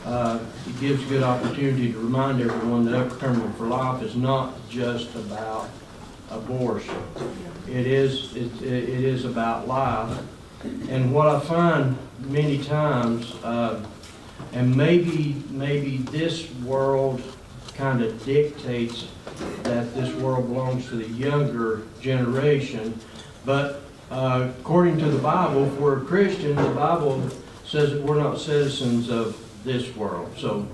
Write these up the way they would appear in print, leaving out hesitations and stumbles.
it gives a good opportunity to remind everyone that Upper Cumberland for Life is not just about abortion. It is about life. And what I find many times, and maybe this world kind of dictates that this world belongs to the younger generation, but according to the Bible, if we're a Christian, the Bible says that we're not citizens of this world. So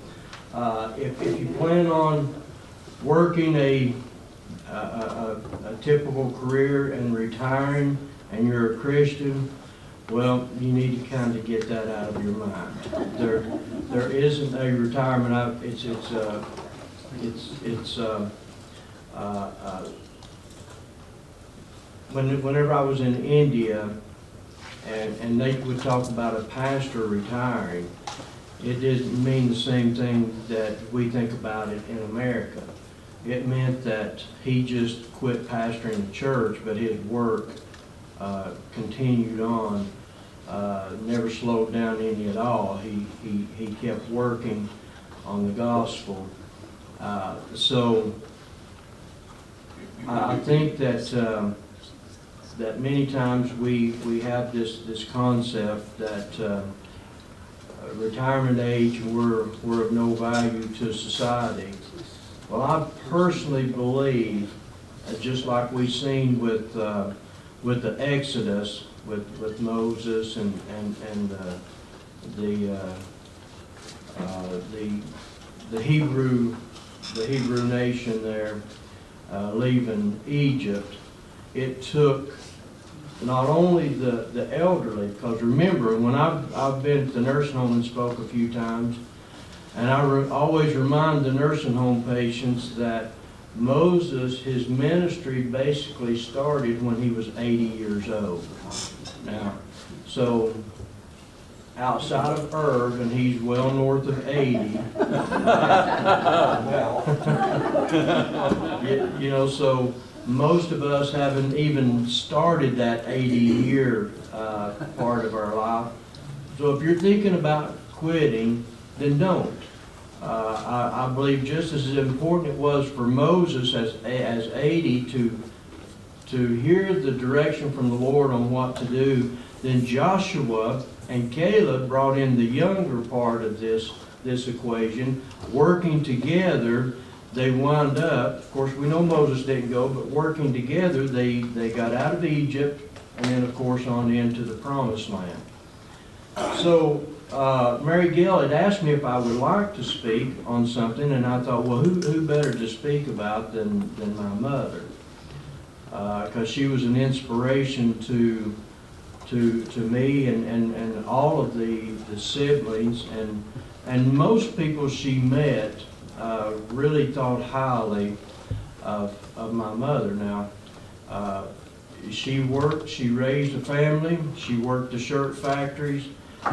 if you plan on working a typical career and retiring and you're a Christian, well, you need to kind of get that out of your mind. There isn't a retirement. Whenever I was in India and they would talk about a pastor retiring, it didn't mean the same thing that we think about it in America. It meant that he just quit pastoring the church, but his work continued on, never slowed down any at all. He kept working on the gospel. So I think that that many times we have this concept that retirement age we're of no value to society. Well, I personally believe, just like we've seen with the Exodus, with Moses and the Hebrew nation there leaving Egypt, it took not only the elderly, because remember, when I've been at the nursing home and spoke a few times, and I always remind the nursing home patients that Moses, his ministry basically started when he was 80 years old. Now, so outside of Irv, and he's well north of 80. So most of us haven't even started that 80-year part of our life. So if you're thinking about quitting, then don't. I believe just as important it was for Moses as 80 to hear the direction from the Lord on what to do, then Joshua and Caleb brought in the younger part of this equation. Working together, they wound up, of course we know Moses didn't go, but working together they got out of Egypt and then of course on into the Promised Land. So Mary Gail had asked me if I would like to speak on something, and I thought, well, who better to speak about than my mother? Because she was an inspiration to me and all of the siblings, and most people she met really thought highly of my mother. Now, she raised a family, she worked the shirt factories,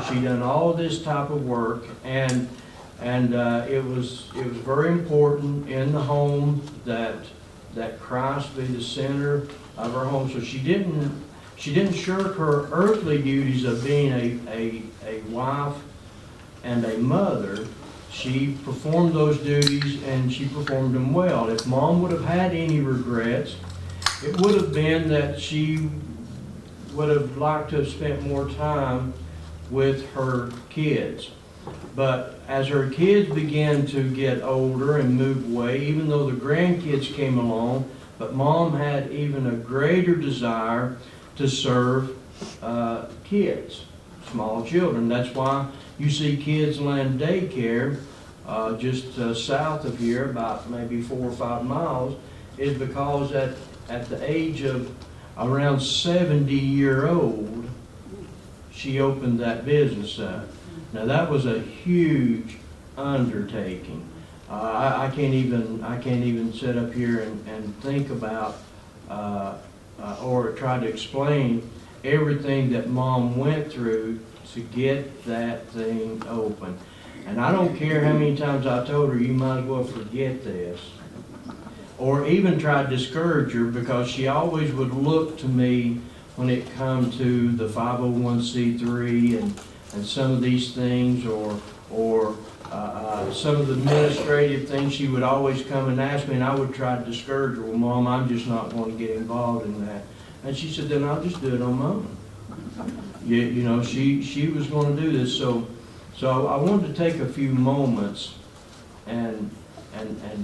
she done all this type of work, and it was very important in the home that Christ be the center of her home. So she didn't shirk her earthly duties of being a wife and a mother. She performed those duties and she performed them well. If Mom would have had any regrets, it would have been that she would have liked to have spent more time with her kids. But as her kids began to get older and move away, even though the grandkids came along, but Mom had even a greater desire to serve kids, small children. That's why you see Kids Land Daycare just south of here, about maybe 4 or 5 miles, is because at the age of around 70-year-old, she opened that business up. Now that was a huge undertaking. I can't even sit up here and think about or try to explain everything that Mom went through to get that thing open. And I don't care how many times I told her, you might as well forget this, or even try to discourage her, because she always would look to me when it come to the 501c3 and some of these things, or some of the administrative things, she would always come and ask me, and I would try to discourage her. Well, Mom, I'm just not going to get involved in that. And she said, then I'll just do it on my own. You know, she was going to do this. So I wanted to take a few moments and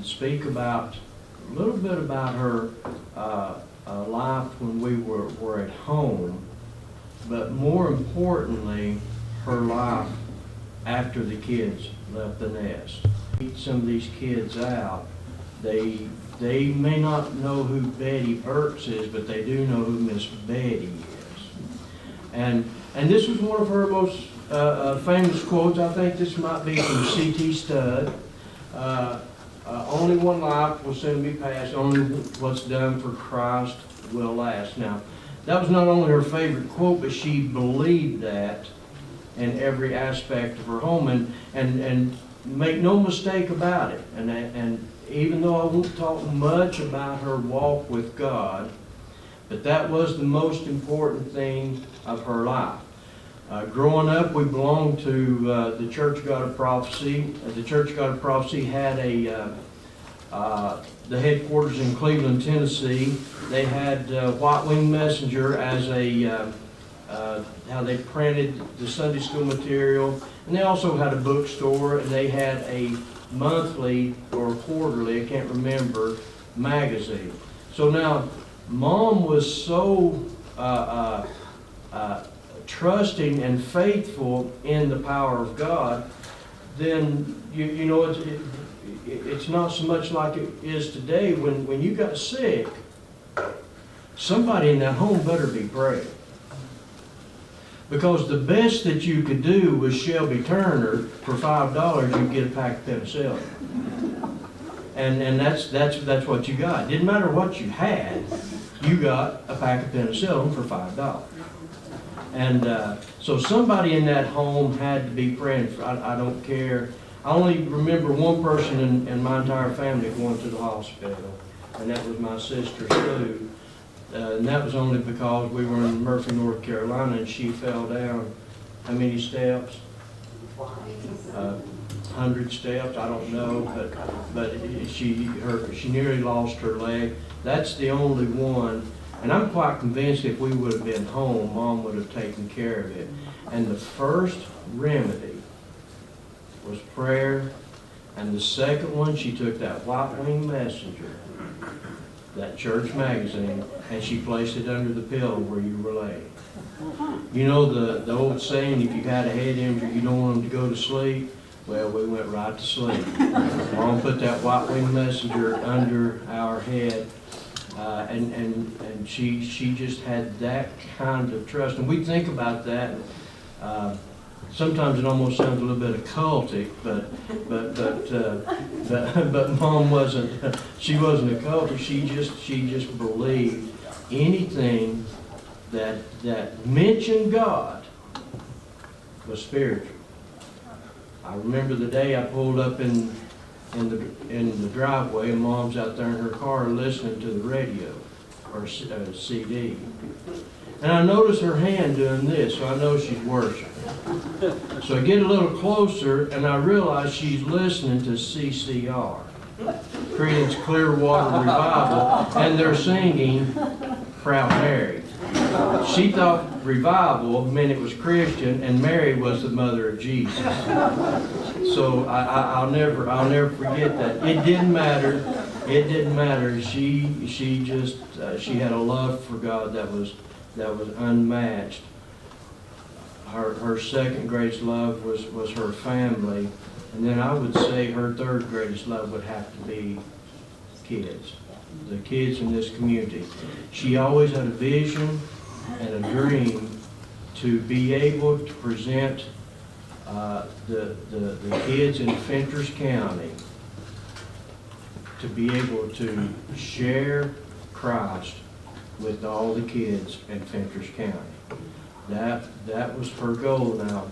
speak about a little bit about her life when we were at home, but more importantly, her life after the kids left the nest. Some of these kids out, they may not know who Betty Burks is, but they do know who Miss Betty is. And this was one of her most famous quotes. I think this might be from C.T. Studd. Only one life will soon be passed. Only what's done for Christ will last. Now, that was not only her favorite quote, but she believed that in every aspect of her home. And make no mistake about it. And even though I won't talk much about her walk with God, but that was the most important thing of her life. Growing up, we belonged to the Church of God of Prophecy. The Church of God of Prophecy had the headquarters in Cleveland, Tennessee. They had White Wing Messenger as how they printed the Sunday school material. And they also had a bookstore, and they had a monthly or quarterly, I can't remember, magazine. So now, Mom was so trusting and faithful in the power of God, then you know it's not so much like it is today. When you got sick, somebody in that home better be praying, because the best that you could do was Shelby Turner for $5. You get a pack of penicillin, and that's what you got. Didn't matter what you had, you got a pack of penicillin for $5. And so somebody in that home had to be praying. I don't care. I only remember one person in my entire family going to the hospital, and that was my sister Sue. And that was only because we were in Murphy, North Carolina, and she fell down. How many steps? 100 steps. I don't know, but she nearly lost her leg. That's the only one. And I'm quite convinced if we would have been home, Mom would have taken care of it. And the first remedy was prayer. And the second one, she took that White Wing Messenger, that church magazine, and she placed it under the pillow where you were laying. You know the old saying, if you had a head injury, you don't want them to go to sleep? Well, we went right to sleep. Mom put that White Wing Messenger under our head. And she just had that kind of trust. And we think about that. Sometimes it almost sounds a little bit occultic, but Mom wasn't. She wasn't occultic. She just believed anything that mentioned God was spiritual. I remember the day I pulled up in the driveway, and Mom's out there in her car listening to the radio or CD. And I noticed her hand doing this, so I know she's worshiping. So I get a little closer, and I realize she's listening to CCR, Creedence Clearwater Revival, and they're singing Proud Mary. She thought revival meant it was Christian, and Mary was the mother of Jesus. So I'll never forget that. It didn't matter. It didn't matter. She just she had a love for God that was unmatched. Her second greatest love was her family, and then I would say her third greatest love would have to be kids. The kids in this community. She always had a vision and a dream to be able to present the kids in Fentress County, to be able to share Christ with all the kids in Fentress County. That was her goal. Now,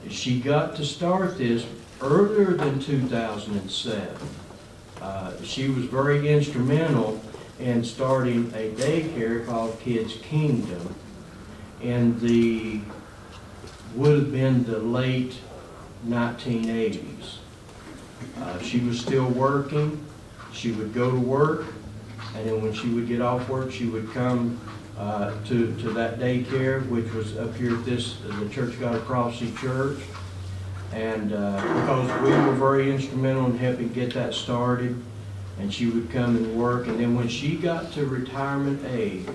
she got to start this earlier than 2007. She was very instrumental in starting a daycare called Kids Kingdom in would have been the late 1980s. She was still working. She would go to work, and then when she would get off work, she would come to that daycare, which was up here at the Church of God of Prophecy Church. And because we were very instrumental in helping get that started, and she would come and work. And then when she got to retirement age,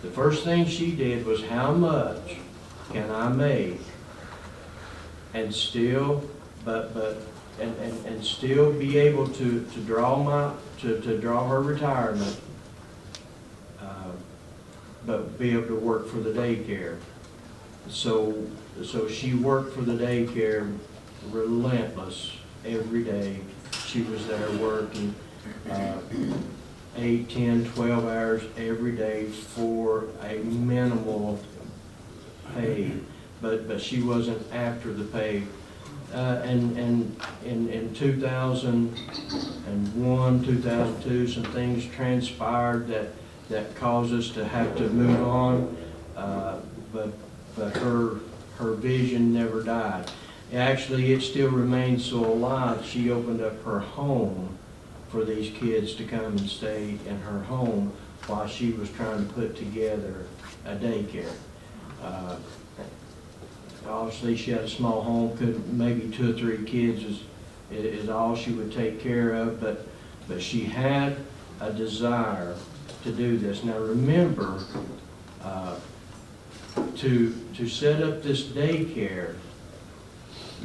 the first thing she did was, how much can I make and still, and still be able to draw her retirement, but be able to work for the daycare. So she worked for the daycare relentless every day. She was there working 8, 10, 12 hours every day for a minimal pay, but she wasn't after the pay. And in 2001, 2002, some things transpired that caused us to have to move on, but her vision never died. Actually, it still remains so alive. She opened up her home for these kids to come and stay in her home while she was trying to put together a daycare. Obviously, she had a small home, maybe 2 or 3 kids is all she would take care of, but she had a desire to do this. Now remember, to set up this daycare,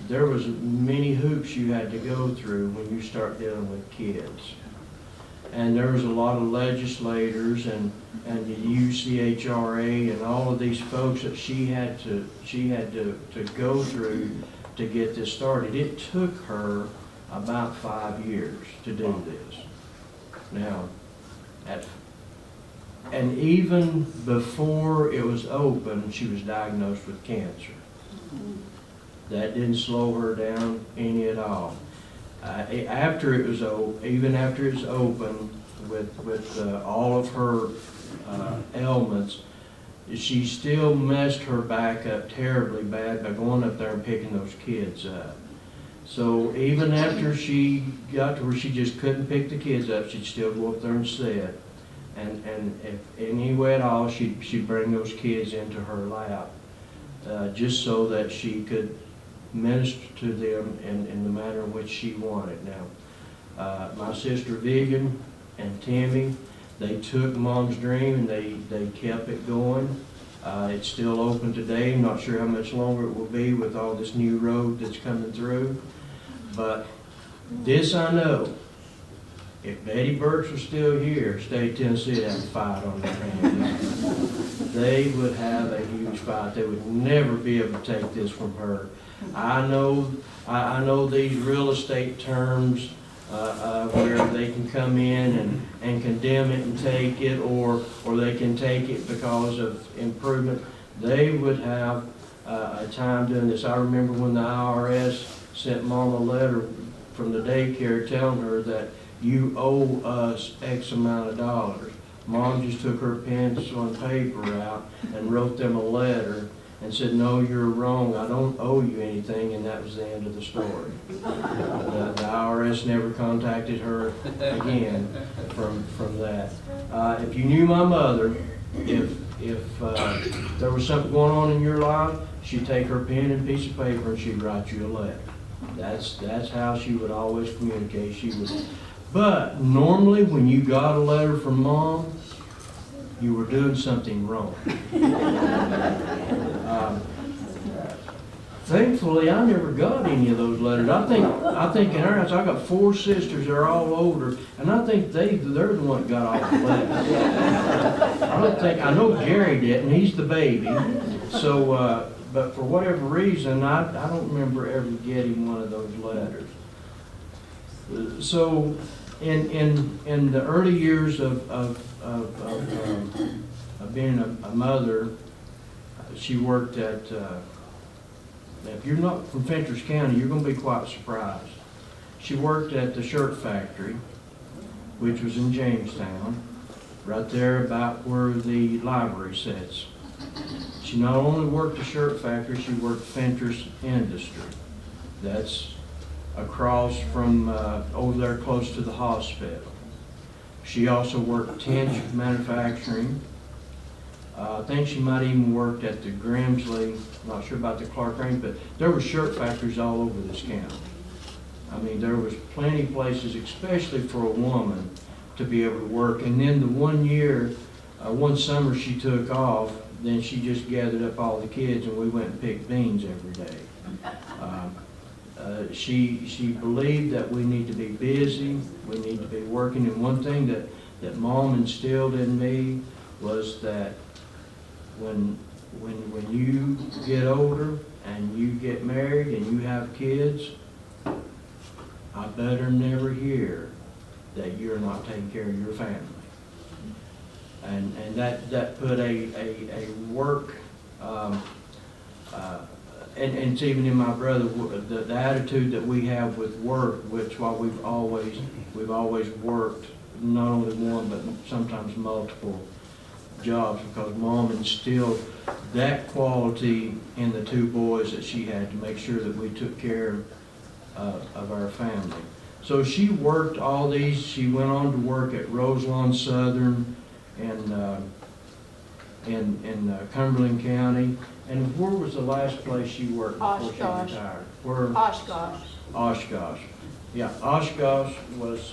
there was many hoops you had to go through when you start dealing with kids. And there was a lot of legislators and the UCHRA and all of these folks that she had to go through to get this started. It took her about 5 years to do this. Now, and even before it was open, she was diagnosed with cancer. That didn't slow her down any at all. After it was even after it was open, with all of her ailments, she still messed her back up terribly bad by going up there and picking those kids up. So even after she got to where she just couldn't pick the kids up, she'd still go up there and sit. And if any way at all, she'd bring those kids into her lap, just so that she could minister to them in the manner in which she wanted. Now, my sister Vivian and Timmy, they took Mom's dream and they kept it going. It's still open today. I'm not sure how much longer it will be with all this new road that's coming through. But this I know, if Betty Burks was still here, State of Tennessee would have a fight on their hands. They would have a huge fight. They would never be able to take this from her. I know these real estate terms where they can come in and condemn it and take it, or they can take it because of improvement. They would have a time doing this. I remember when the IRS sent Mom a letter from the daycare telling her that you owe us X amount of dollars. Mom just took her pencil and paper out and wrote them a letter and said, no, you're wrong, I don't owe you anything, and that was the end of the story. The IRS never contacted her again from that. If you knew my mother, if there was something going on in your life, she'd take her pen and piece of paper and she'd write you a letter. That's how she would always communicate. But normally when you got a letter from Mom, you were doing something wrong. Thankfully, I never got any of those letters. I think in our house, I got 4 sisters that are all older, and I think they're the one that got all the letters. I know Gary didn't, he's the baby. So, but for whatever reason, I don't remember ever getting one of those letters. So, in the early years of being a mother, she worked at, if you're not from Fentress County, you're going to be quite surprised. She worked at the shirt factory, which was in Jamestown, right there about where the library sits. She not only worked the shirt factory, she worked Fentress Industry. That's across from over there close to the hospital. She also worked tent manufacturing. I think she might even worked at the Grimsley, not sure about the Clark Range, but there were shirt factories all over this county. I mean, there was plenty of places, especially for a woman, to be able to work. And then the one year, one summer she took off, then she just gathered up all the kids and we went and picked beans every day. She believed that we need to be busy, we need to be working, and one thing that Mom instilled in me was that when you get older and you get married and you have kids, I better never hear that you're not taking care of your family. And that put a work, and it's even in my brother, the attitude that we have with work, which while we've always worked not only one but sometimes multiple jobs, because Mom instilled that quality in the two boys that she had to make sure that we took care of our family. So she worked all these. She went on to work at Roselawn Southern in Cumberland County. And where was the last place she worked before she retired? Oshkosh. Oshkosh. Yeah, Oshkosh was,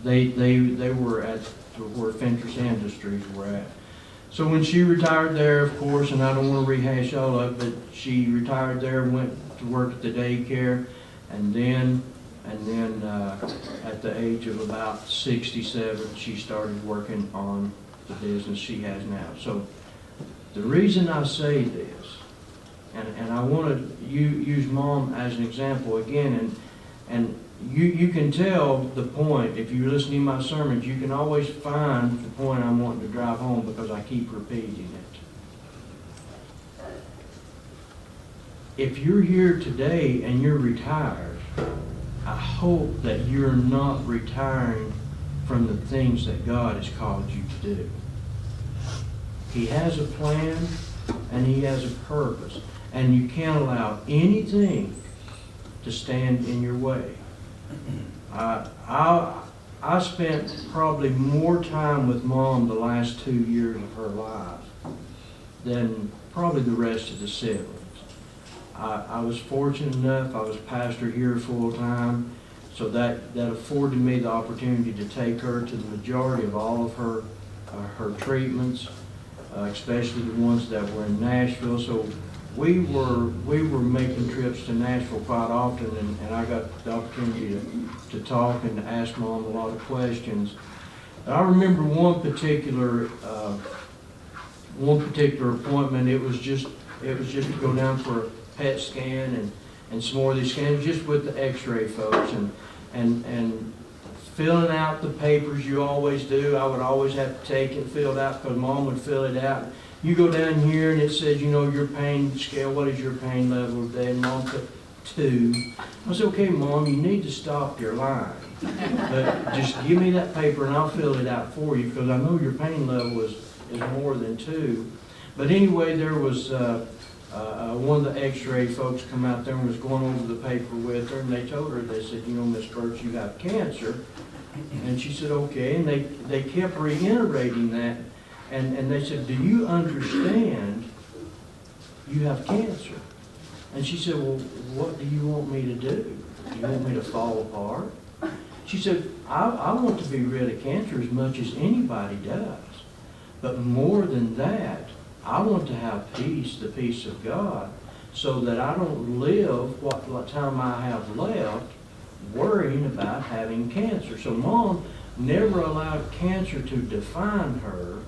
they were at where Fentress Industries were at. So when she retired there, of course, and I don't want to rehash all of it, but she retired there and went to work at the daycare, and then at the age of about 67, she started working on the business she has now. So the reason I say this, and I want to use Mom as an example again, and you can tell the point, if you listen to my sermons, you can always find the point I'm wanting to drive home because I keep repeating it. If you're here today and you're retired, I hope that you're not retiring from the things that God has called you to do. He has a plan and He has a purpose, and you can't allow anything to stand in your way. I spent probably more time with Mom the last 2 years of her life than probably the rest of the siblings. I was fortunate enough, I was pastor here full time, so that afforded me the opportunity to take her to the majority of all of her treatments, especially the ones that were in Nashville. So we were making trips to Nashville quite often, and I got the opportunity to talk and to ask Mom a lot of questions. And I remember one particular appointment. It was just to go down for a PET scan and some more of these scans, just with the X-ray folks, and filling out the papers you always do. I would always have to take it filled out because Mom would fill it out. You go down here and it says, your pain scale, what is your pain level today? And Mom put 2. I said, okay, Mom, you need to stop your lying. But just give me that paper and I'll fill it out for you because I know your pain level is more than 2. But anyway, there was one of the X-ray folks come out there and was going over the paper with her, and they told her, they said, Miss Burks, you have cancer. And she said, okay. And they kept reiterating that. And they said, do you understand you have cancer? And she said, well, what do you want me to do? Do you want me to fall apart? She said, I want to be rid of cancer as much as anybody does. But more than that, I want to have peace, the peace of God, so that I don't live what time I have left worrying about having cancer. So Mom never allowed cancer to define her.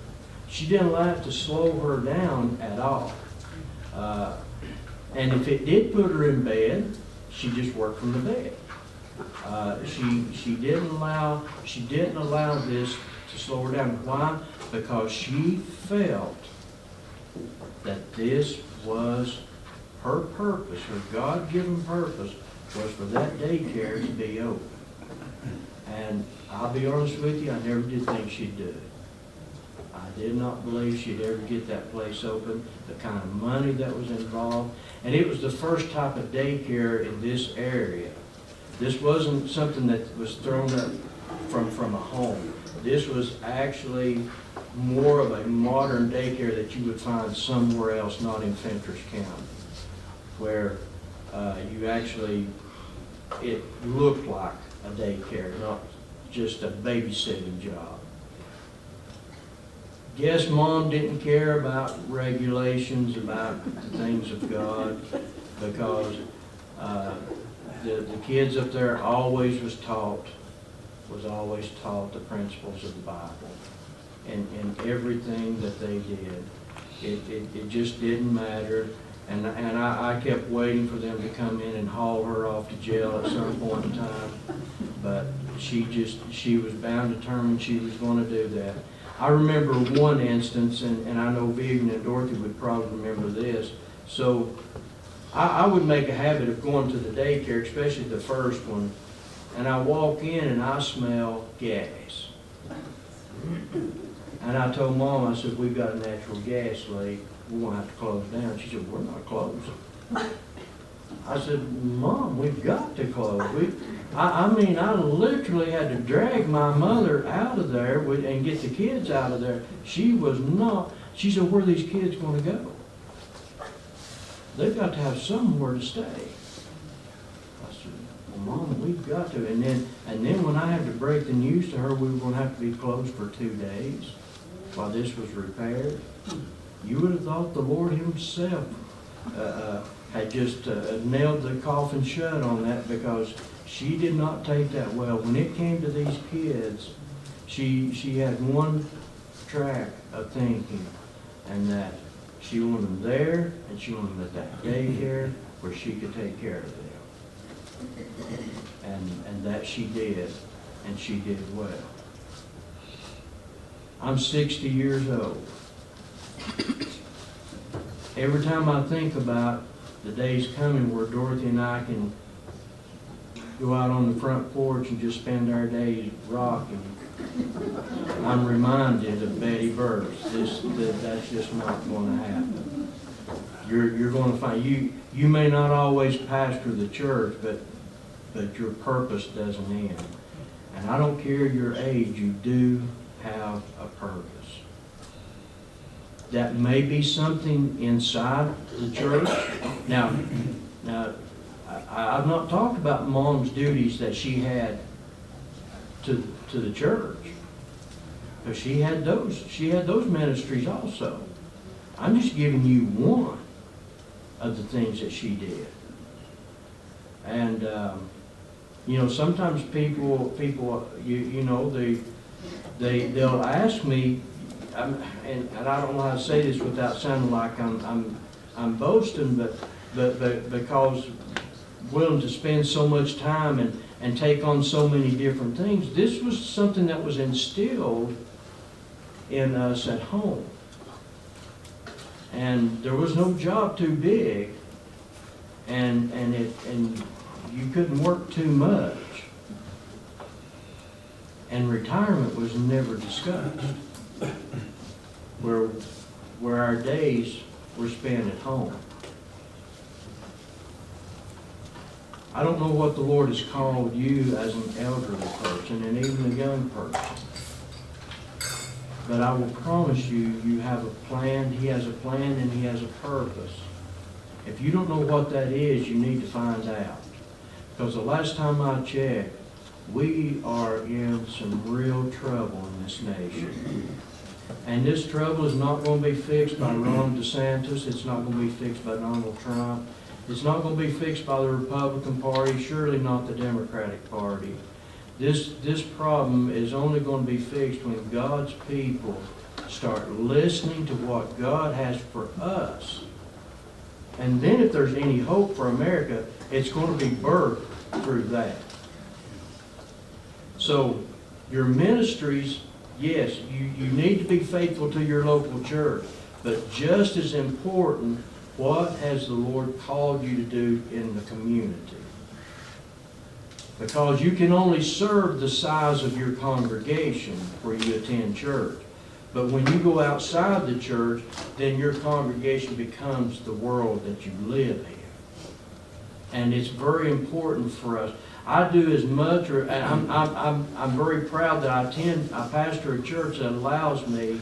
She didn't allow it to slow her down at all. And if it did put her in bed, she just worked from the bed. She didn't allow this to slow her down. Why? Because she felt that this was her purpose, her God-given purpose, was for that daycare to be open. And I'll be honest with you, I never did think she'd do it. I did not believe she'd ever get that place open, the kind of money that was involved. And it was the first type of daycare in this area This wasn't something that was thrown up from a home. This was actually more of a modern daycare that you would find somewhere else, not in Fentress County, where you actually, it looked like a daycare, not just a babysitting job. Guess Mom didn't care about regulations, about the things of God, because the kids up there always was always taught the principles of the Bible, and everything that they did. It just didn't matter, and I kept waiting for them to come in and haul her off to jail at some point in time, but she was bound determined she was going to do that. I remember one instance, and I know Vivian and Dorothy would probably remember this. So I would make a habit of going to the daycare, especially the first one, and I walk in and I smell gas. And I told Mom, I said, we've got a natural gas leak. We're going to have to close down. She said, we're not closing. I said, Mom, we've got to close. I mean, I literally had to drag my mother out of there and get the kids out of there. She was not. She said, where are these kids going to go? They've got to have somewhere to stay. I said, well, Mom, we've got to. And then when I had to break the news to her, we were going to have to be closed for 2 days while this was repaired. You would have thought the Lord himself had just nailed the coffin shut on that, because she did not take that well. When it came to these kids, she had one track of thinking, and that she wanted them there, and she wanted them at that daycare where she could take care of them. And that she did, and she did well. I'm 60 years old. Every time I think about the days coming where Dorothy and I can go out on the front porch and just spend our days rocking, I'm reminded of Betty Burks. That's just not going to happen. You're going to find, you may not always pastor the church, but your purpose doesn't end. And I don't care your age, you do have a purpose. That may be something inside the church. Now, I've not talked about Mom's duties that she had to the church, because she had those ministries also. I'm just giving you one of the things that she did. And sometimes people they'll ask me, and I don't know how to say this without sounding like I'm boasting, but because willing to spend so much time and take on so many different things, this was something that was instilled in us at home. And there was no job too big, and you couldn't work too much. And retirement was never discussed, where our days were spent at home. I don't know what the Lord has called you as an elderly person and even a young person. But I will promise you, you have a plan. He has a plan and He has a purpose. If you don't know what that is, you need to find out. Because the last time I checked, we are in some real trouble in this nation. And this trouble is not going to be fixed by Ron DeSantis. It's not going to be fixed by Donald Trump. It's not going to be fixed by the Republican Party, surely not the Democratic Party. This problem is only going to be fixed when God's people start listening to what God has for us. And then if there's any hope for America, it's going to be birthed through that. So your ministries, yes, you need to be faithful to your local church, but just as important, what has the Lord called you to do in the community? Because you can only serve the size of your congregation where you attend church. But when you go outside the church, then your congregation becomes the world that you live in. And it's very important for us. I do as much, and I'm very proud that I pastor a church that allows me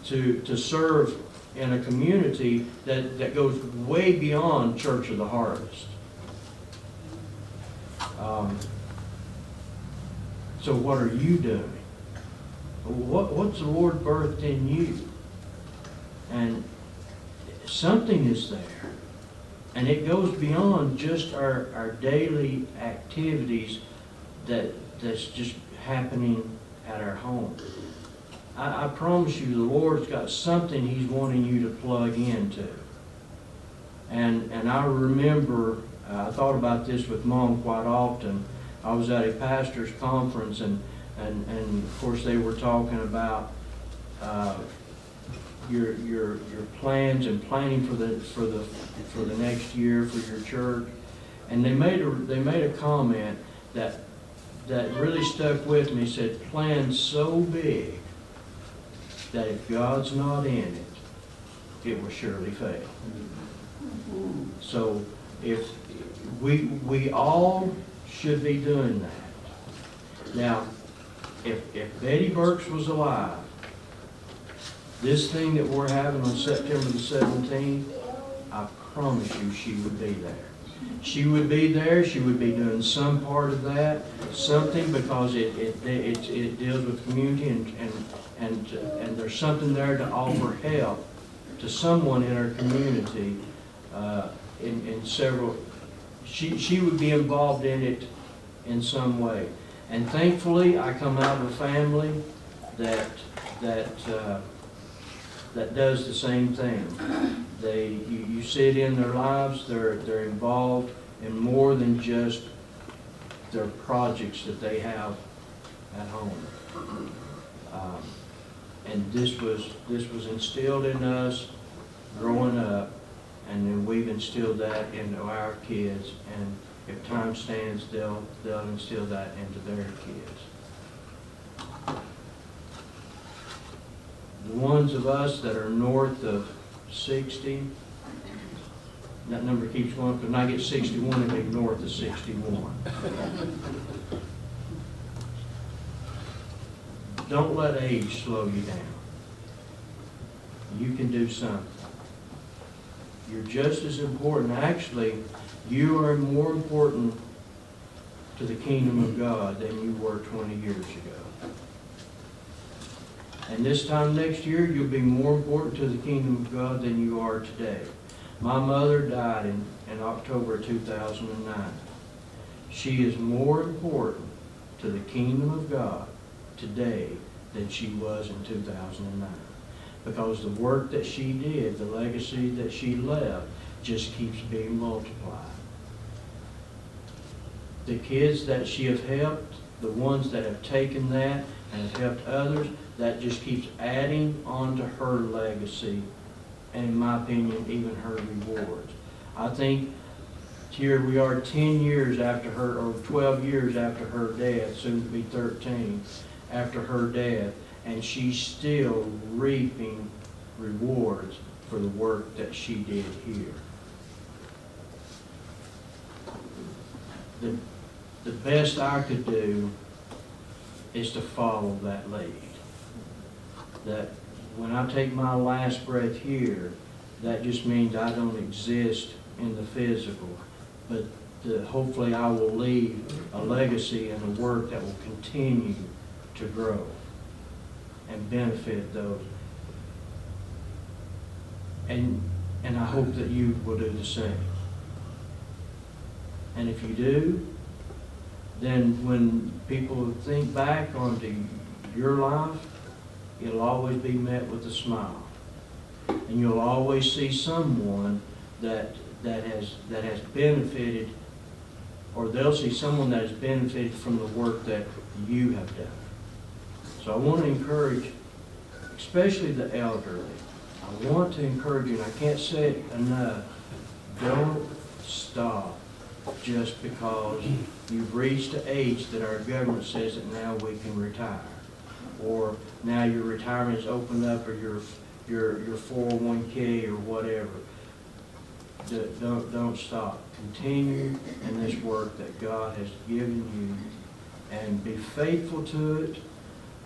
to serve in a community that goes way beyond Church of the Harvest. So what are you doing? What's the Lord birthed in you? And something is there. And it goes beyond just our daily activities that's just happening at our home. I promise you, the Lord's got something He's wanting you to plug into. And I remember, I thought about this with Mom quite often. I was at a pastor's conference, and of course they were talking about your plans and planning for the next year for your church. And they made a comment that really stuck with me. Said, plan so big that if God's not in it, it will surely fail. So if we all should be doing that. Now, if Betty Burks was alive, this thing that we're having on September the 17th, I promise you she would be there. She would be there. She would be doing some part of that, something, because it deals with community, and there's something there to offer help to someone in our community in several. She would be involved in it in some way. And thankfully, I come out of a family that does the same thing. You see it in their lives. They're involved in more than just their projects that they have at home. And this was instilled in us growing up, and then we've instilled that into our kids. And if time stands, they'll instill that into their kids. The ones of us that are north of 60, that number keeps going, because when I get 61, it'll be north of 61. Don't let age slow you down. You can do something. You're just as important. Actually, you are more important to the kingdom of God than you were 20 years ago. And this time next year, you'll be more important to the kingdom of God than you are today. My mother died in October 2009. She is more important to the kingdom of God today than she was in 2009. Because the work that she did, the legacy that she left, just keeps being multiplied. The kids that she has helped, the ones that have taken that and have helped others, that just keeps adding on to her legacy, and in my opinion, even her rewards. I think here we are 10 years after her, or 12 years after her death, soon to be 13, after her death, and she's still reaping rewards for the work that she did here. The best I could do is to follow that lead. That when I take my last breath here, that just means I don't exist in the physical, but hopefully I will leave a legacy and a work that will continue to grow and benefit those. And I hope that you will do the same. And if you do, then when people think back onto your life, it'll always be met with a smile. And you'll always see someone that has benefited, or they'll see someone that has benefited from the work that you have done. So I want to encourage, especially the elderly, I want to encourage you, and I can't say it enough, don't stop just because you've reached the age that our government says that now we can retire, or now your retirement is opened up, or your 401k or whatever. don't stop. Continue in this work that God has given you and be faithful to it,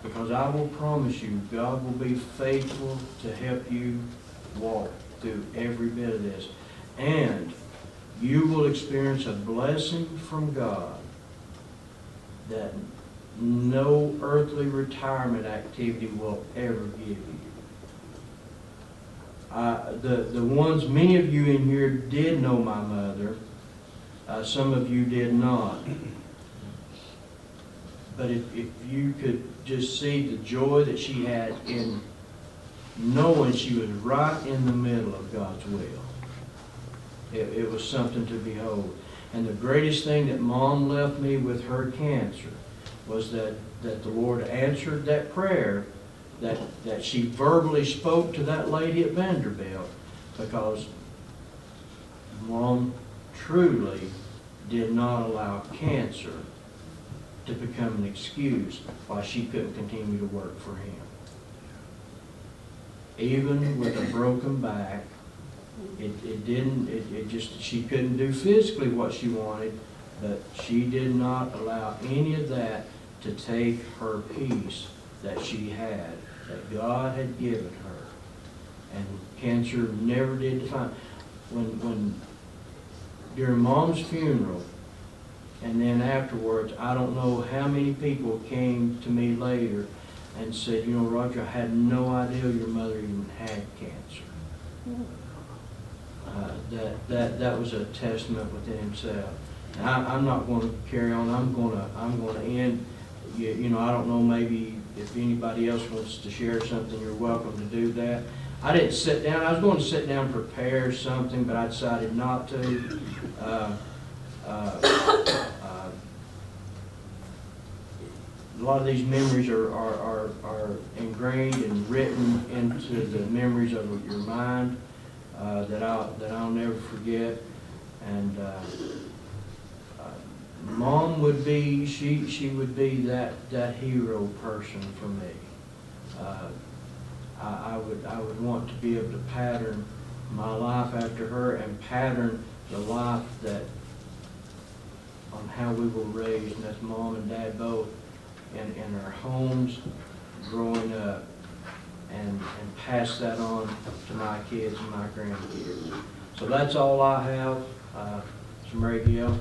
because I will promise you, God will be faithful to help you walk through every bit of this. And you will experience a blessing from God that no earthly retirement activity will ever give you. The ones, many of you in here did know my mother. Some of you did not. But if you could just see the joy that she had in knowing she was right in the middle of God's will, it was something to behold. And the greatest thing that Mom left me with her cancer was that the Lord answered that prayer that she verbally spoke to that lady at Vanderbilt, because Mom truly did not allow cancer to become an excuse why she couldn't continue to work for him. Even with a broken back, she couldn't do physically what she wanted, but she did not allow any of that to take her peace that she had, that God had given her. And cancer never did define. When during Mom's funeral, and then afterwards, I don't know how many people came to me later and said, you know, Roger, I had no idea your mother even had cancer. That was a testament within himself. And I'm not going to carry on. I'm going to end. You know, I don't know, maybe if anybody else wants to share something, you're welcome to do that. I didn't sit down. I was going to sit down and prepare something, but I decided not to. A lot of these memories are ingrained and written into the memories of your mind that I'll never forget. And Mom would be, she would be that hero person for me. I would want to be able to pattern my life after her and pattern the life that on how we were raised, and that's Mom and Dad both in our homes growing up, and pass that on to my kids and my grandkids. So that's all I have. Mr. Mary Gill.